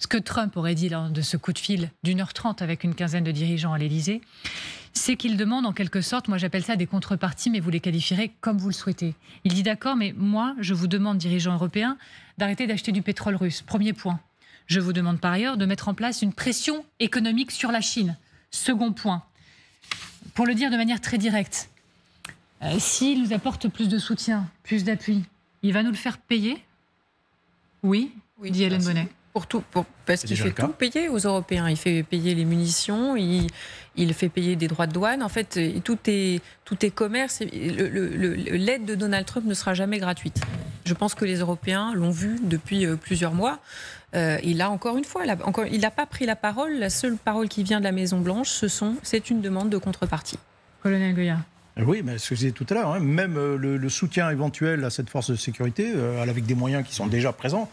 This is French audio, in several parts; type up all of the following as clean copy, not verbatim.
Ce que Trump aurait dit lors de ce coup de fil d'1h30 avec une quinzaine de dirigeants à l'Élysée, c'est qu'il demande en quelque sorte, moi j'appelle ça des contreparties, mais vous les qualifierez comme vous le souhaitez. Il dit d'accord, mais moi je vous demande, dirigeants européens, d'arrêter d'acheter du pétrole russe. Premier point. Je vous demande par ailleurs de mettre en place une pression économique sur la Chine. Second point. Pour le dire de manière très directe, s'il nous apporte plus de soutien, plus d'appui, il va nous le faire payer ? Oui, dit Hélène Bonnet. Parce qu'il fait tout payer aux Européens. Il fait payer les munitions, il fait payer des droits de douane. En fait, tout est commerce. L'aide de Donald Trump ne sera jamais gratuite. Je pense que les Européens l'ont vu depuis plusieurs mois. Il a encore une fois, il n'a pas pris la parole. La seule parole qui vient de la Maison-Blanche, c'est une demande de contrepartie. Colonel Goya. Oui, mais ce que je disais tout à l'heure, même le soutien éventuel à cette force de sécurité, avec des moyens qui sont déjà présents,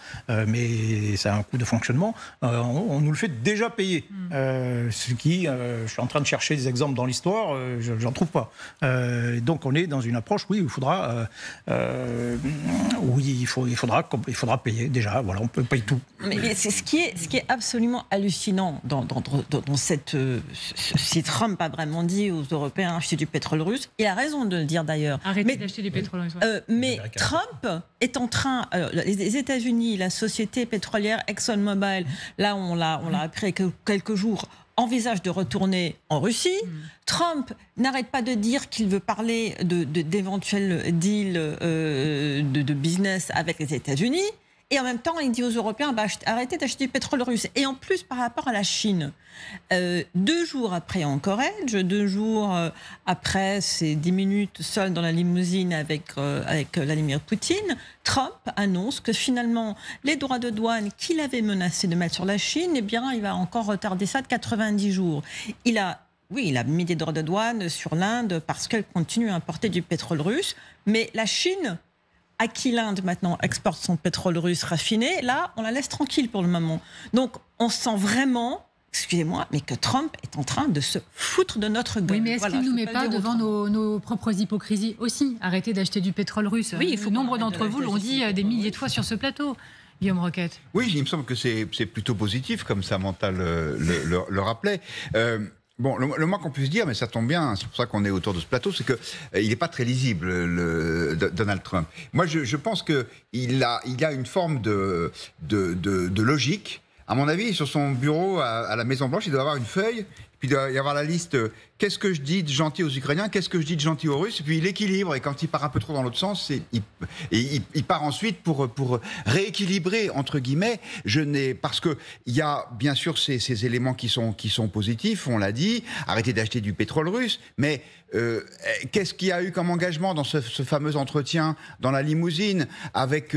mais ça a un coût de fonctionnement, on nous le fait déjà payer. Ce qui, je suis en train de chercher des exemples dans l'histoire, j'en trouve pas. Donc on est dans une approche, oui, il faudra payer déjà, voilà, on peut payer tout. Mais c'est ce qui est absolument hallucinant dans cette... Si Trump a vraiment dit aux Européens acheter du pétrole russe, il a raison de le dire d'ailleurs. Arrêtez d'acheter du pétrole russe. Mais Trump est en train... les États-Unis, la société pétrolière ExxonMobil, là on l'a appris quelques jours, envisage de retourner en Russie. Trump n'arrête pas de dire qu'il veut parler d'éventuels deals de business avec les États-Unis. Et en même temps, il dit aux Européens, arrêtez d'acheter du pétrole russe. Et en plus, par rapport à la Chine, 2 jours après Anchorage, 2 jours après ces 10 minutes seul dans la limousine avec Vladimir Poutine, Trump annonce que finalement, les droits de douane qu'il avait menacé de mettre sur la Chine, eh bien, il va encore retarder ça de 90 jours. Il a mis des droits de douane sur l'Inde parce qu'elle continue à importer du pétrole russe. Mais la Chine, à qui l'Inde maintenant exporte son pétrole russe raffiné, là, on la laisse tranquille pour le moment. Donc, on sent vraiment, excusez-moi, mais que Trump est en train de se foutre de notre gueule. Oui, mais est-ce qu'il ne nous met pas devant nos propres hypocrisies aussi ? Arrêtez d'acheter du pétrole russe. Oui, il faut nombre d'entre vous l'ont dit des milliers de fois sur ce plateau. Guillaume Roquette. Oui, il me semble que c'est plutôt positif, comme Samantha le rappelait. Bon, le moins qu'on puisse dire, mais ça tombe bien, c'est pour ça qu'on est autour de ce plateau, c'est qu'il n'est pas très lisible, Donald Trump. Moi, je pense qu'il a une forme de logique. À mon avis, sur son bureau à la Maison-Blanche, il doit avoir une feuille, puis il doit y avoir la liste qu'est-ce que je dis de gentil aux Ukrainiens, qu'est-ce que je dis de gentil aux Russes, et puis il équilibre. Et quand il part un peu trop dans l'autre sens, il part ensuite pour rééquilibrer, entre guillemets. Parce qu'il y a bien sûr ces éléments qui sont positifs, on l'a dit, arrêter d'acheter du pétrole russe, mais qu'est-ce qu'il y a eu comme engagement dans ce fameux entretien dans la limousine avec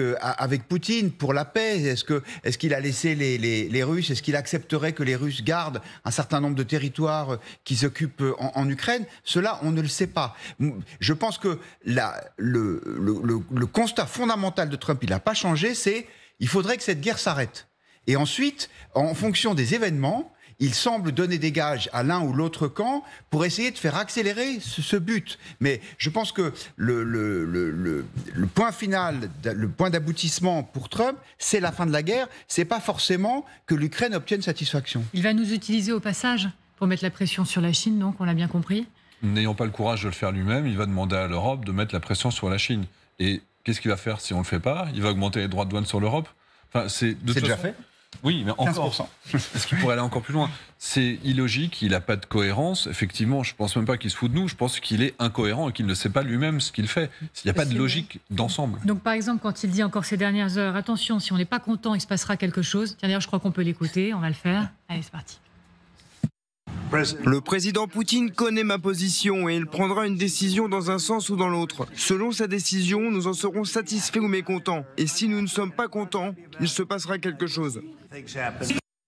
Poutine pour la paix? Est-ce qu'il a laissé les Russes, est-ce qu'il accepterait que les Russes gardent un certain nombre de territoires qu'ils occupent en Ukraine? Cela, on ne le sait pas. Je pense que le constat fondamental de Trump, il n'a pas changé, c'est il faudrait que cette guerre s'arrête. Et ensuite, en fonction des événements, il semble donner des gages à l'un ou l'autre camp pour essayer de faire accélérer ce but. Mais je pense que le point final, le point d'aboutissement pour Trump, c'est la fin de la guerre. C'est pas forcément que l'Ukraine obtienne satisfaction. Il va nous utiliser au passage pour mettre la pression sur la Chine, donc on l'a bien compris. N'ayant pas le courage de le faire lui-même, il va demander à l'Europe de mettre la pression sur la Chine. Et qu'est-ce qu'il va faire si on ne le fait pas? Il va augmenter les droits de douane sur l'Europe. Enfin, c'est déjà fait. Oui, mais encore. 15%. Est-ce qu'il pourrait aller encore plus loin? C'est illogique, il n'a pas de cohérence. Effectivement, je ne pense même pas qu'il se fout de nous. Je pense qu'il est incohérent et qu'il ne sait pas lui-même ce qu'il fait. Il n'y a pas de logique d'ensemble. Donc, par exemple, quand il dit encore ces dernières heures, attention, si on n'est pas content, il se passera quelque chose. Tiens, d'ailleurs, je crois qu'on peut l'écouter. On va le faire. Allez, c'est parti. Le président Poutine connaît ma position et il prendra une décision dans un sens ou dans l'autre. Selon sa décision, nous en serons satisfaits ou mécontents. Et si nous ne sommes pas contents, il se passera quelque chose.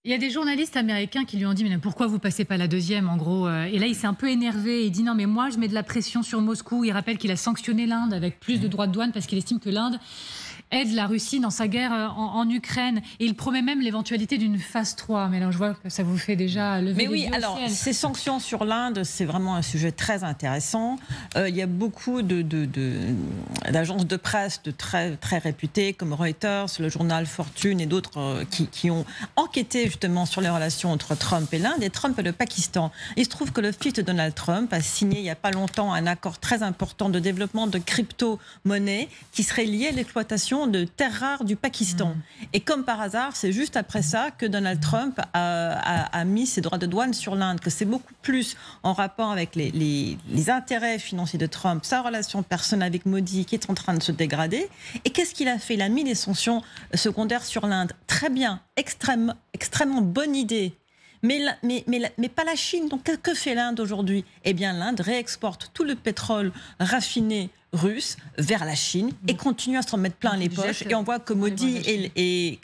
Il y a des journalistes américains qui lui ont dit « Mais pourquoi vous passez pas la deuxième ?» en gros. Et là, il s'est un peu énervé. Il dit « Non, mais moi, je mets de la pression sur Moscou. » Il rappelle qu'il a sanctionné l'Inde avec plus de droits de douane parce qu'il estime que l'Inde aide la Russie dans sa guerre en Ukraine. Et il promet même l'éventualité d'une phase 3. Mais là, je vois que ça vous fait déjà lever les yeux au alors, ciel. ces sanctions sur l'Inde, c'est vraiment un sujet très intéressant. Il y a beaucoup d'agences de presse très, très réputées, comme Reuters, le journal Fortune et d'autres qui ont enquêté justement sur les relations entre Trump et l'Inde, et Trump et le Pakistan. Il se trouve que le fils de Donald Trump a signé il n'y a pas longtemps un accord très important de développement de crypto-monnaie qui serait lié à l'exploitation de terres rares du Pakistan. Et comme par hasard, c'est juste après ça que Donald Trump a mis ses droits de douane sur l'Inde, que c'est beaucoup plus en rapport avec les intérêts financiers de Trump, sa relation personnelle avec Modi qui est en train de se dégrader. Et qu'est-ce qu'il a fait? Il a mis des sanctions secondaires sur l'Inde. Très bien, extrêmement bonne idée. Mais pas la Chine. Donc que fait l'Inde aujourd'hui? Eh bien, l'Inde réexporte tout le pétrole raffiné russe vers la Chine et continue à se remettre plein les poches. Et on voit que Modi et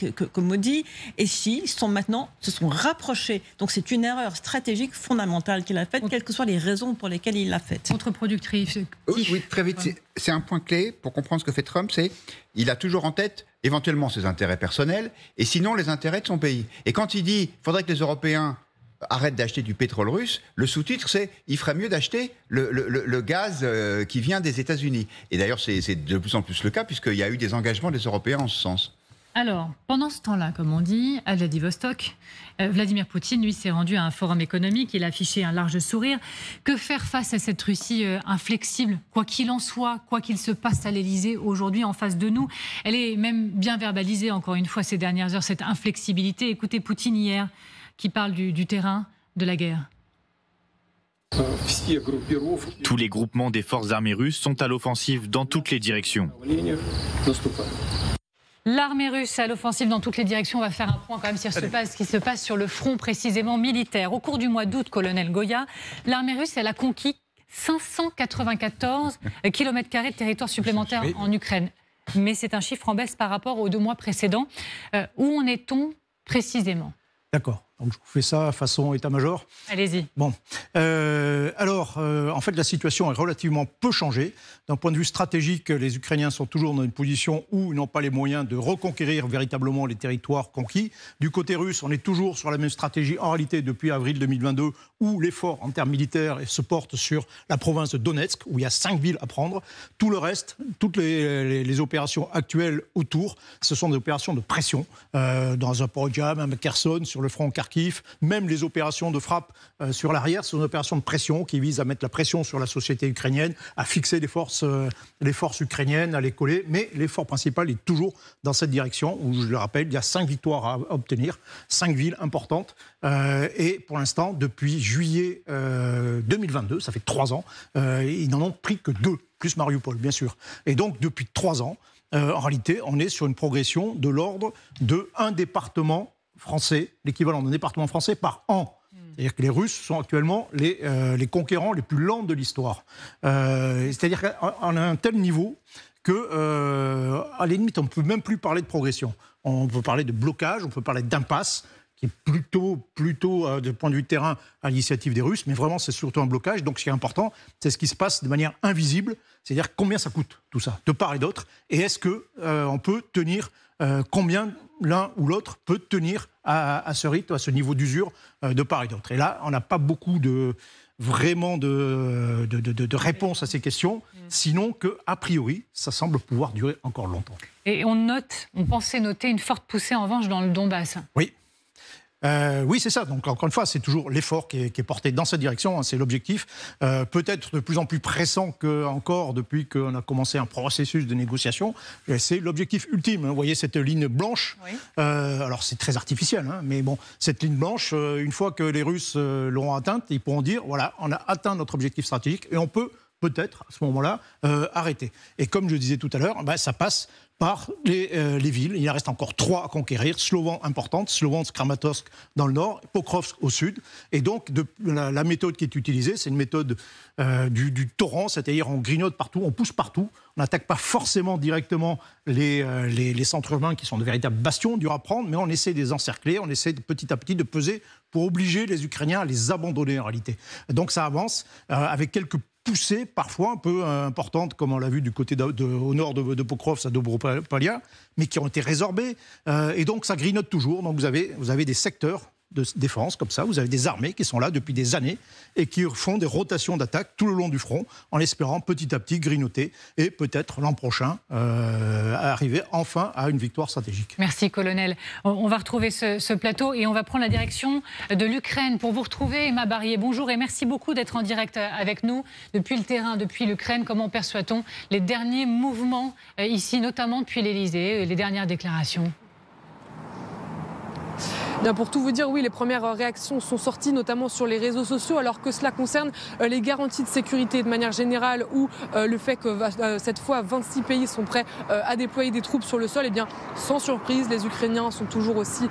Xi se sont rapprochés. Donc c'est une erreur stratégique fondamentale qu'il a faite, quelles que soient les raisons pour lesquelles il l'a faite. Contre-productif. Oui, très vite. C'est un point clé pour comprendre ce que fait Trump, c'est il a toujours en tête éventuellement ses intérêts personnels et sinon les intérêts de son pays. Et quand il dit « faudrait que les Européens arrêtent d'acheter du pétrole russe », le sous-titre c'est « il ferait mieux d'acheter le gaz qui vient des États-Unis ». Et d'ailleurs c'est de plus en plus le cas puisqu'il y a eu des engagements des Européens en ce sens. Alors, pendant ce temps-là, comme on dit, à Vladivostok, Vladimir Poutine, lui, s'est rendu à un forum économique. Il a affiché un large sourire. Que faire face à cette Russie inflexible? Quoi qu'il en soit, quoi qu'il se passe à l'Élysée aujourd'hui en face de nous, elle est même bien verbalisée, encore une fois, ces dernières heures, cette inflexibilité. Écoutez Poutine hier, qui parle du terrain de la guerre. Tous les groupements des forces armées russes sont à l'offensive dans toutes les directions. L'armée russe à l'offensive dans toutes les directions. On va faire un point quand même sur ce qui se passe sur le front précisément militaire. Au cours du mois d'août, colonel Goya, l'armée russe elle a conquis 594 km² de territoire supplémentaire en Ukraine. Mais c'est un chiffre en baisse par rapport aux 2 mois précédents. Où en est-on précisément? D'accord. Donc je vous fais ça façon état-major. Allez-y. Bon. En fait, la situation est relativement peu changée. D'un point de vue stratégique, les Ukrainiens sont toujours dans une position où ils n'ont pas les moyens de reconquérir véritablement les territoires conquis. Du côté russe, on est toujours sur la même stratégie, en réalité, depuis avril 2022, où l'effort en termes militaires se porte sur la province de Donetsk, où il y a 5 villes à prendre. Tout le reste, toutes les opérations actuelles autour, ce sont des opérations de pression. Dans Zaporijia, même à Kherson, sur le front Kharkiv, même les opérations de frappe sur l'arrière, ce sont des opérations de pression qui visent à mettre la pression sur la société ukrainienne, à fixer les forces ukrainiennes, à les coller. Mais l'effort principal est toujours dans cette direction, où, je le rappelle, il y a 5 victoires à obtenir, 5 villes importantes. Et pour l'instant, depuis juillet 2022, ça fait 3 ans, ils n'en ont pris que 2, plus Mariupol, bien sûr. Et donc, depuis 3 ans, en réalité, on est sur une progression de l'ordre de 1 département français, l'équivalent d'un département français par an. C'est-à-dire que les Russes sont actuellement les conquérants les plus lents de l'histoire. C'est-à-dire qu'on a un tel niveau que, à la limite, on ne peut même plus parler de progression. On peut parler de blocage, on peut parler d'impasse, qui est plutôt du point de vue de terrain, à l'initiative des Russes, mais vraiment, c'est surtout un blocage. Donc, ce qui est important, c'est ce qui se passe de manière invisible, c'est-à-dire combien ça coûte, tout ça, de part et d'autre, et est-ce qu'on peut tenir, combien l'un ou l'autre peut tenir à ce rythme, à ce niveau d'usure, de part et d'autre. Et là, on n'a pas beaucoup de réponses à ces questions, sinon qu'a priori, ça semble pouvoir durer encore longtemps. Et on pensait noter une forte poussée en revanche dans le Donbass. Oui. Oui, c'est ça. Donc, encore une fois, c'est toujours l'effort qui est porté dans cette direction. Hein, c'est l'objectif. Peut-être de plus en plus pressant qu'encore depuis qu'on a commencé un processus de négociation. C'est l'objectif ultime. Vous voyez cette ligne blanche. Oui. Alors, c'est très artificiel, hein, mais bon, cette ligne blanche, une fois que les Russes l'auront atteinte, ils pourront dire, voilà, on a atteint notre objectif stratégique et on peut peut-être, à ce moment-là, arrêter. Et comme je disais tout à l'heure, ça passe par les villes. Il en reste encore 3 à conquérir. Slovan importante, Slovensk, Kramatorsk dans le nord, Pokrovsk au sud. Et donc, la méthode qui est utilisée, c'est une méthode du torrent, c'est-à-dire on grignote partout, on pousse partout. On n'attaque pas forcément directement les centres urbains qui sont de véritables bastions, durs à prendre, mais on essaie de les encercler, on essaie petit à petit de peser pour obliger les Ukrainiens à les abandonner en réalité. Donc ça avance avec quelques poussées, parfois un peu importantes, comme on l'a vu du côté au nord de Pokrovsk à Dobropalia, mais qui ont été résorbées. Et donc ça grignote toujours. Donc vous avez des secteurs de défense comme ça, vous avez des armées qui sont là depuis des années et qui font des rotations d'attaque tout le long du front en espérant petit à petit grignoter et peut-être l'an prochain arriver enfin à une victoire stratégique. Merci colonel. On va retrouver ce plateau et on va prendre la direction de l'Ukraine pour vous retrouver. Emma Barrier, bonjour et merci beaucoup d'être en direct avec nous depuis le terrain, depuis l'Ukraine. Comment perçoit-on les derniers mouvements ici, notamment depuis l'Elysée, les dernières déclarations ? Bien, pour tout vous dire, oui, les premières réactions sont sorties, notamment sur les réseaux sociaux, alors que cela concerne les garanties de sécurité de manière générale ou le fait que cette fois 26 pays sont prêts à déployer des troupes sur le sol. Eh bien, sans surprise, les Ukrainiens sont toujours aussi,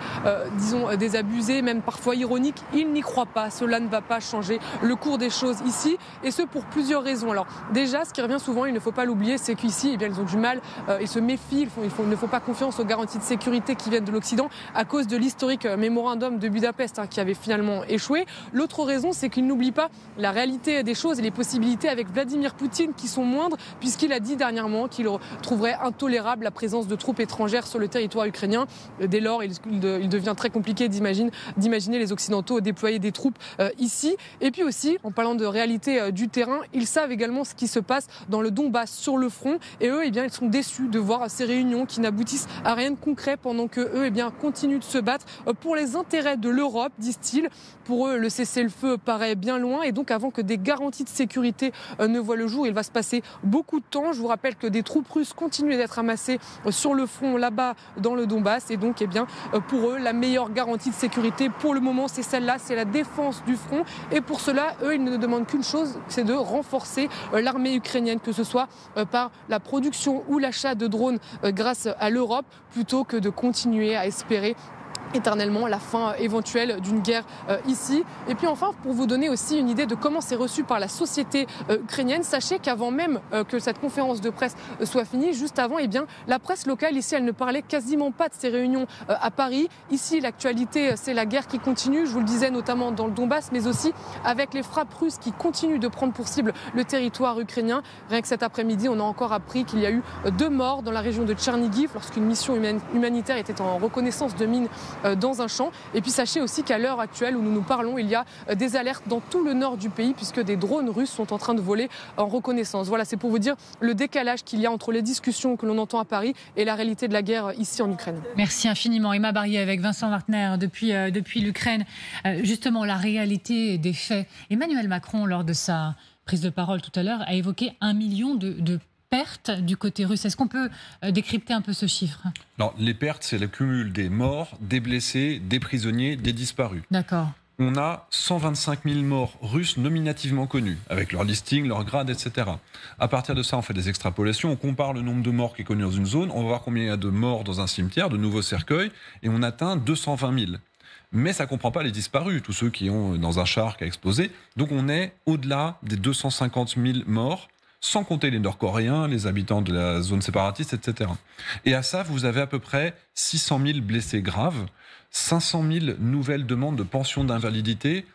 disons, désabusés, même parfois ironiques. Ils n'y croient pas. Cela ne va pas changer le cours des choses ici, et ce pour plusieurs raisons. Alors, déjà, ce qui revient souvent, il ne faut pas l'oublier, c'est qu'ici, eh bien, ils ont du mal, ils se méfient, ils ne font pas confiance aux garanties de sécurité qui viennent de l'Occident à cause de l'historique mémorandum de Budapest qui avait finalement échoué. L'autre raison, c'est qu'il n'oublie pas la réalité des choses et les possibilités avec Vladimir Poutine qui sont moindres, puisqu'il a dit dernièrement qu'il trouverait intolérable la présence de troupes étrangères sur le territoire ukrainien. Dès lors, il devient très compliqué d'imaginer les Occidentaux déployer des troupes ici. Et puis aussi, en parlant de réalité du terrain, ils savent également ce qui se passe dans le Donbass, sur le front. Et eux, eh bien, ils sont déçus de voir ces réunions qui n'aboutissent à rien de concret pendant que eux, eh bien, continuent de se battre pour les intérêts de l'Europe, disent-ils. Pour eux, le cessez-le-feu paraît bien loin et donc avant que des garanties de sécurité ne voient le jour, il va se passer beaucoup de temps. Je vous rappelle que des troupes russes continuent d'être amassées sur le front là-bas dans le Donbass et donc, eh bien, pour eux, la meilleure garantie de sécurité pour le moment, c'est celle-là, c'est la défense du front. Et pour cela, eux, ils ne demandent qu'une chose, c'est de renforcer l'armée ukrainienne, que ce soit par la production ou l'achat de drones grâce à l'Europe, plutôt que de continuer à espérer éternellement la fin éventuelle d'une guerre ici. Et puis enfin, pour vous donner aussi une idée de comment c'est reçu par la société ukrainienne, sachez qu'avant même que cette conférence de presse soit finie, juste avant, eh bien, la presse locale ici, elle ne parlait quasiment pas de ces réunions à Paris. Ici, l'actualité, c'est la guerre qui continue, je vous le disais, notamment dans le Donbass, mais aussi avec les frappes russes qui continuent de prendre pour cible le territoire ukrainien. Rien que cet après-midi, on a encore appris qu'il y a eu 2 morts dans la région de Tchernigiv lorsqu'une mission humanitaire était en reconnaissance de mines dans un champ. Et puis sachez aussi qu'à l'heure actuelle où nous nous parlons, il y a des alertes dans tout le nord du pays puisque des drones russes sont en train de voler en reconnaissance. Voilà, c'est pour vous dire le décalage qu'il y a entre les discussions que l'on entend à Paris et la réalité de la guerre ici en Ukraine. Merci infiniment. Emma Barrier avec Vincent Wartner depuis l'Ukraine. Justement, la réalité des faits. Emmanuel Macron, lors de sa prise de parole tout à l'heure, a évoqué 1 million de pertes du côté russe. Est-ce qu'on peut décrypter un peu ce chiffre ? Alors, les pertes, c'est le cumul des morts, des blessés, des prisonniers, des disparus. D'accord. On a 125 000 morts russes nominativement connus, avec leur listing, leur grade, etc. À partir de ça, on fait des extrapolations, on compare le nombre de morts qui est connu dans une zone, on va voir combien il y a de morts dans un cimetière, de nouveaux cercueils, et on atteint 220 000. Mais ça ne comprend pas les disparus, tous ceux qui ont dans un char qui a explosé. Donc on est au-delà des 250 000 morts, sans compter les Nord-Coréens, les habitants de la zone séparatiste, etc. Et à ça, vous avez à peu près 600 000 blessés graves, 500 000 nouvelles demandes de pension d'invalidité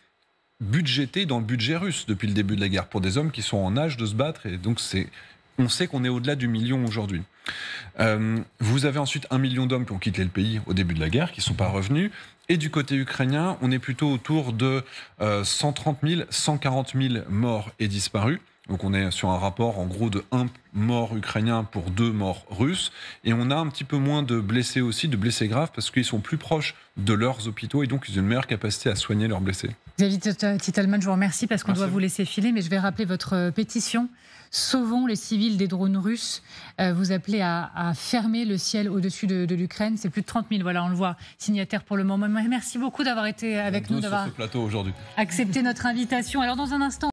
budgétées dans le budget russe depuis le début de la guerre pour des hommes qui sont en âge de se battre. Et donc on sait qu'on est au-delà du million aujourd'hui. Vous avez ensuite 1 million d'hommes qui ont quitté le pays au début de la guerre, qui ne sont pas revenus. Et du côté ukrainien, on est plutôt autour de 130 000, 140 000 morts et disparus. Donc on est sur un rapport en gros de 1 mort ukrainien pour 2 morts russes. Et on a un petit peu moins de blessés aussi, de blessés graves, parce qu'ils sont plus proches de leurs hôpitaux et donc ils ont une meilleure capacité à soigner leurs blessés. Xavier Titelman, je vous remercie parce qu'on doit vous laisser filer, mais je vais rappeler votre pétition. Sauvons les civils des drones russes. Vous appelez à fermer le ciel au-dessus de l'Ukraine. C'est plus de 30 000, voilà, on le voit, signataires pour le moment. Merci beaucoup d'avoir été avec nous, d'avoir sur ce plateau aujourd'hui. Accepté notre invitation. Alors dans un instant,